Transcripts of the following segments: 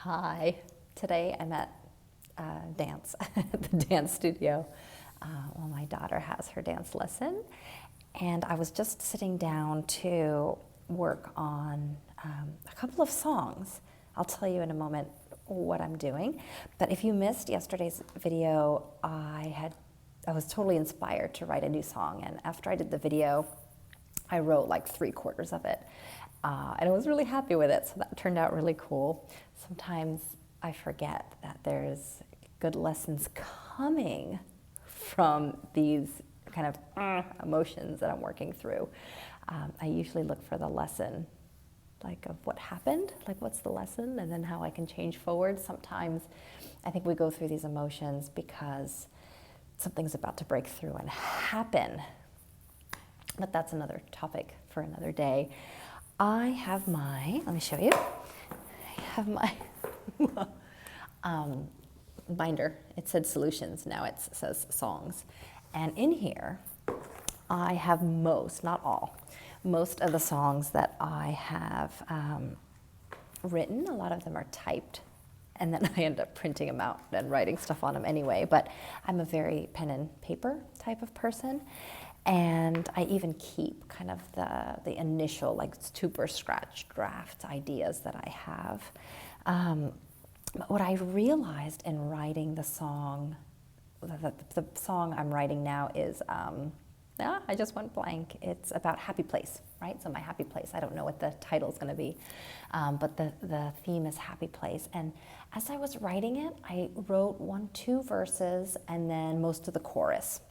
Hi, today I'm at dance, the dance studio. Well, my daughter has her dance lesson, and I was just sitting down to work on a couple of songs. I'll tell you in a moment what I'm doing, but if you missed yesterday's video, I was totally inspired to write a new song, and after I did the video, I wrote like 3/4 of it. And I was really happy with it, so that turned out really cool. Sometimes I forget that there's good lessons coming from these kind of emotions that I'm working through. I usually look for the lesson, like of what happened, like what's the lesson, and then how I can change forward. Sometimes I think we go through these emotions because something's about to break through and happen. But that's another topic for another day. I have let me show you. I have my binder. It said solutions, now it says songs. And in here, I have not all, most of the songs that I have written. A lot of them are typed, and then I end up printing them out and writing stuff on them anyway. But I'm a very pen and paper type of person. And I even keep kind of the initial, like super scratch draft ideas that I have. But what I realized in writing the song, the song I'm writing now is, I just went blank. It's about happy place, right? So my happy place. I don't know what the title is going to be, but the theme is happy place. And as I was writing it, I wrote 2 verses and then most of the chorus.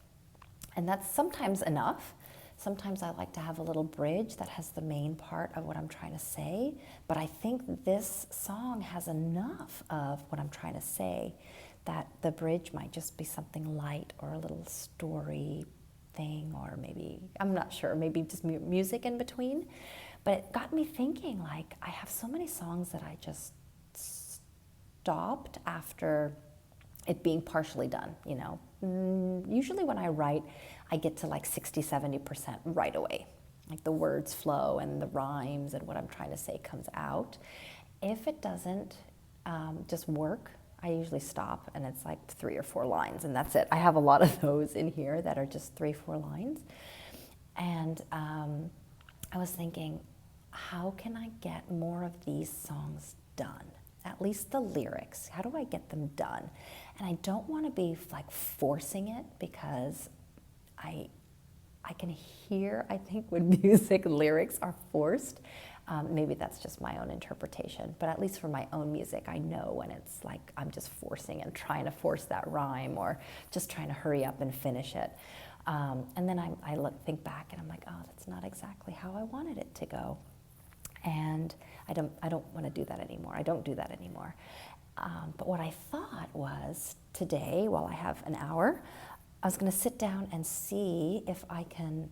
And that's sometimes enough. Sometimes I like to have a little bridge that has the main part of what I'm trying to say. But I think this song has enough of what I'm trying to say that the bridge might just be something light or a little story thing, or maybe, I'm not sure, maybe just music in between. But it got me thinking, like, I have so many songs that I just stopped after it being partially done, you know. Usually when I write, I get to like 60-70% right away. Like the words flow and the rhymes and what I'm trying to say comes out. If it doesn't just work, I usually stop and it's like 3 or 4 lines and that's it. I have a lot of those in here that are just 3-4 lines. And I was thinking, how can I get more of these songs done? At least the lyrics, how do I get them done? And I don't want to be like forcing it, because I can hear, I think, when music lyrics are forced. Maybe that's just my own interpretation, but at least for my own music, I know when it's like I'm just forcing and trying to force that rhyme, or just trying to hurry up and finish it. And then I think back and I'm like, oh, that's not exactly how I wanted it to go. And I don't want to do that anymore. I don't do that anymore. But what I thought was, today, while I have an hour, I was going to sit down and see if I can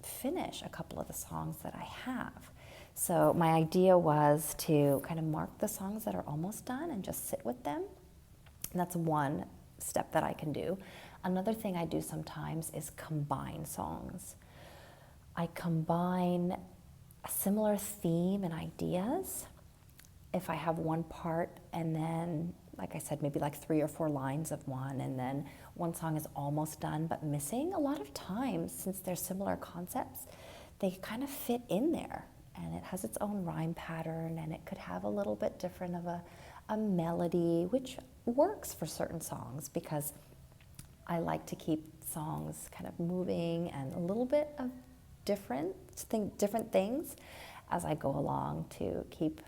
finish a couple of the songs that I have. So my idea was to kind of mark the songs that are almost done and just sit with them. And that's one step that I can do. Another thing I do sometimes is combine songs. I combine a similar theme and ideas. If I have one part and then, like I said, maybe like 3 or 4 lines of one, and then one song is almost done but missing, a lot of times, since they're similar concepts, they kind of fit in there, and it has its own rhyme pattern, and it could have a little bit different of a melody, which works for certain songs, because I like to keep songs kind of moving and a little bit of different things as I go along, to keep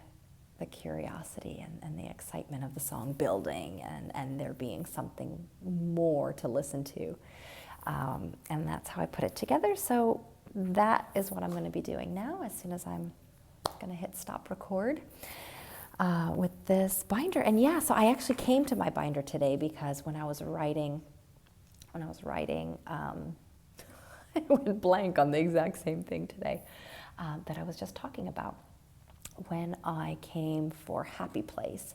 the curiosity and the excitement of the song building, and there being something more to listen to. And that's how I put it together. So that is what I'm going to be doing now, as soon as I'm going to hit stop record with this binder. And yeah, so I actually came to my binder today because when I was writing, I went blank on the exact same thing today that I was just talking about. When I came for Happy Place,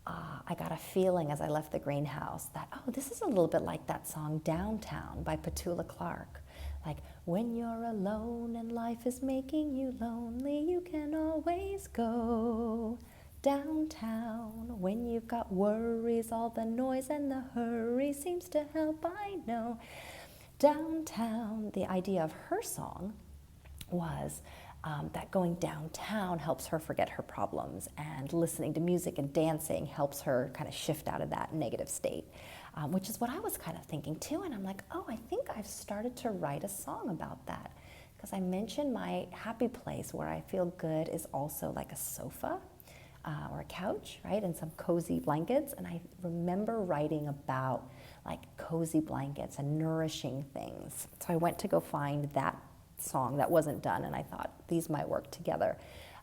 I got a feeling as I left the greenhouse that, oh, this is a little bit like that song Downtown by Petula Clark. Like, when you're alone and life is making you lonely, you can always go Downtown, when you've got worries, all the noise and the hurry seems to help, I know. Downtown, the idea of her song was that going downtown helps her forget her problems, and listening to music and dancing helps her kind of shift out of that negative state, which is what I was kind of thinking too. And I'm like, oh, I think I've started to write a song about that, because I mentioned my happy place where I feel good is also like a sofa or a couch, right? And some cozy blankets. And I remember writing about like cozy blankets and nourishing things. So I went to go find that song that wasn't done, and I thought these might work together.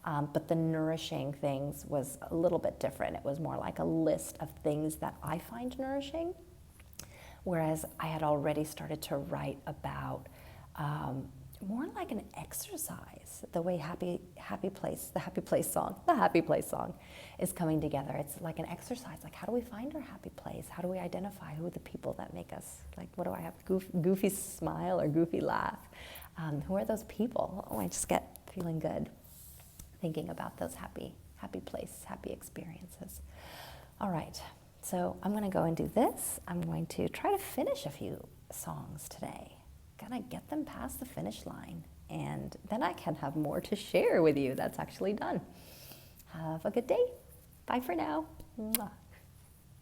But the nourishing things was a little bit different. It was more like a list of things that I find nourishing, whereas I had already started to write about more like an exercise, the way the happy place song is coming together. It's like an exercise, like how do we find our happy place? How do we identify who are the people that make us, like what do I have, goofy smile or goofy laugh? Who are those people? Oh, I just get feeling good thinking about those happy place, happy experiences. All right, so I'm gonna go and do this. I'm going to try to finish a few songs today. Gotta get them past the finish line, and then I can have more to share with you that's actually done. Have a good day. Bye for now. Mwah.